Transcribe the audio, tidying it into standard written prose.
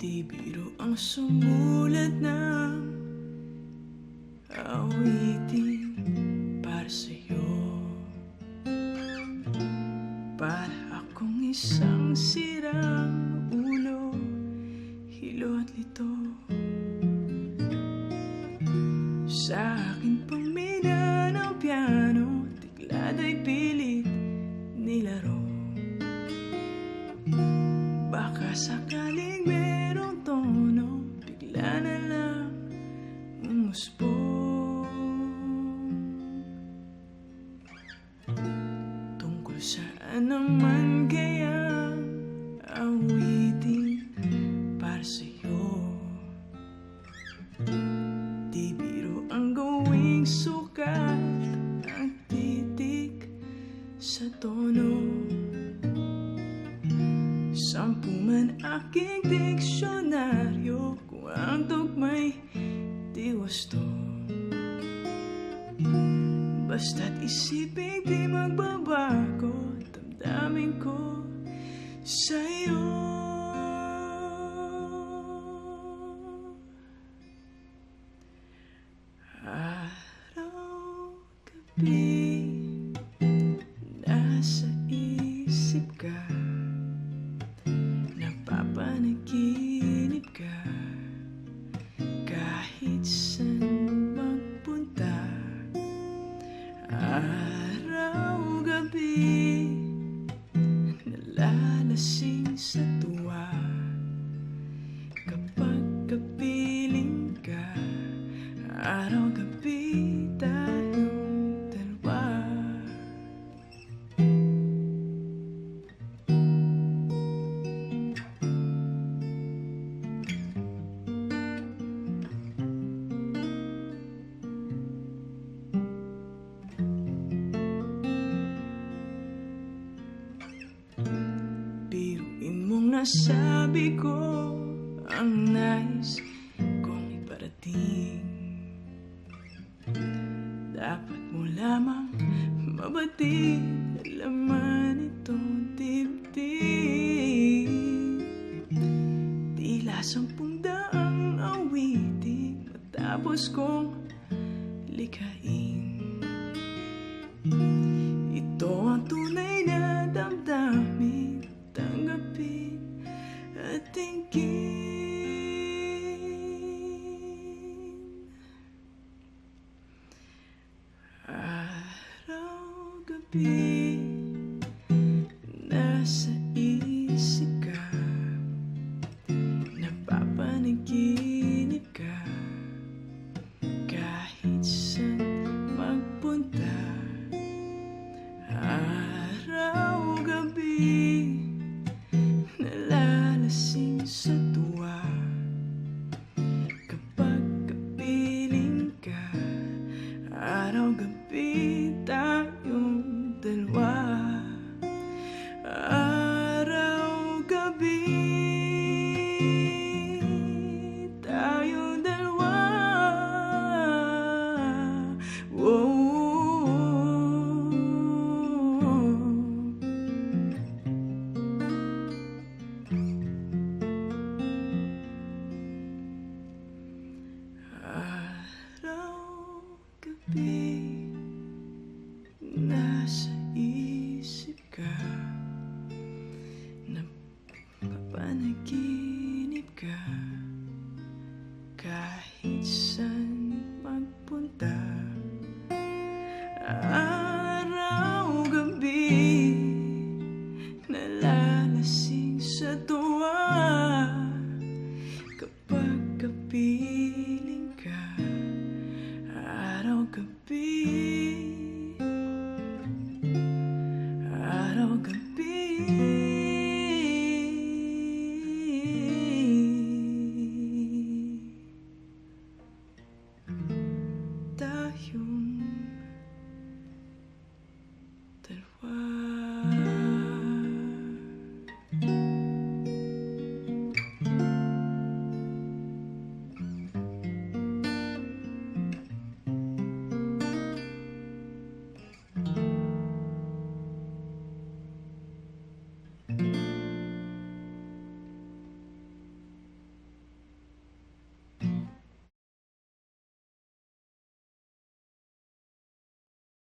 Di biro ang sumulat ng awitin para sa'yo. Para akong isang sirang ulo, hilo at lito. Sa akin pamina ng piano, tiglad ay pilit nilaro. Baka sakaling merong tono, bigla na lang umusbong. Tungkol saan naman kaya awitin para sa'yo? Di biro ang gawing sukat ang titik sa tono. Sampu man aking diksyonaryo, kung ang tugma'y di wasto. Basta't isipin di magbabago, damdamin ko sa'yo. Araw-gabi nasa isip ka, napapanaginip ka, kahit saan magpunta. Araw-gabi nalalasing sa tuwa, kapag kapiling ka. Araw-gabi tayong dalawa. Biruin mong nasabi ko ang nais kong iparating. Dapat mo lamang mabatid laman itong dibdib. Tila 10,000 awitin matapos kong likhain. Ito ang tunay na damdamin, tanggapin at tingin. Araw-gabi nasa isip ka, napapanaginip ka, kahit saan magpunta. Araw-gabi nalalasing sa tuwa, kapag kapiling ka. Araw-gabi tayong dalawa. Araw-gabi tayong dalawa. Araw-gabi nasa isip ka, napapanaginip ka, kahit saan magpunta. Araw-gabi nalalasing sa tuwa.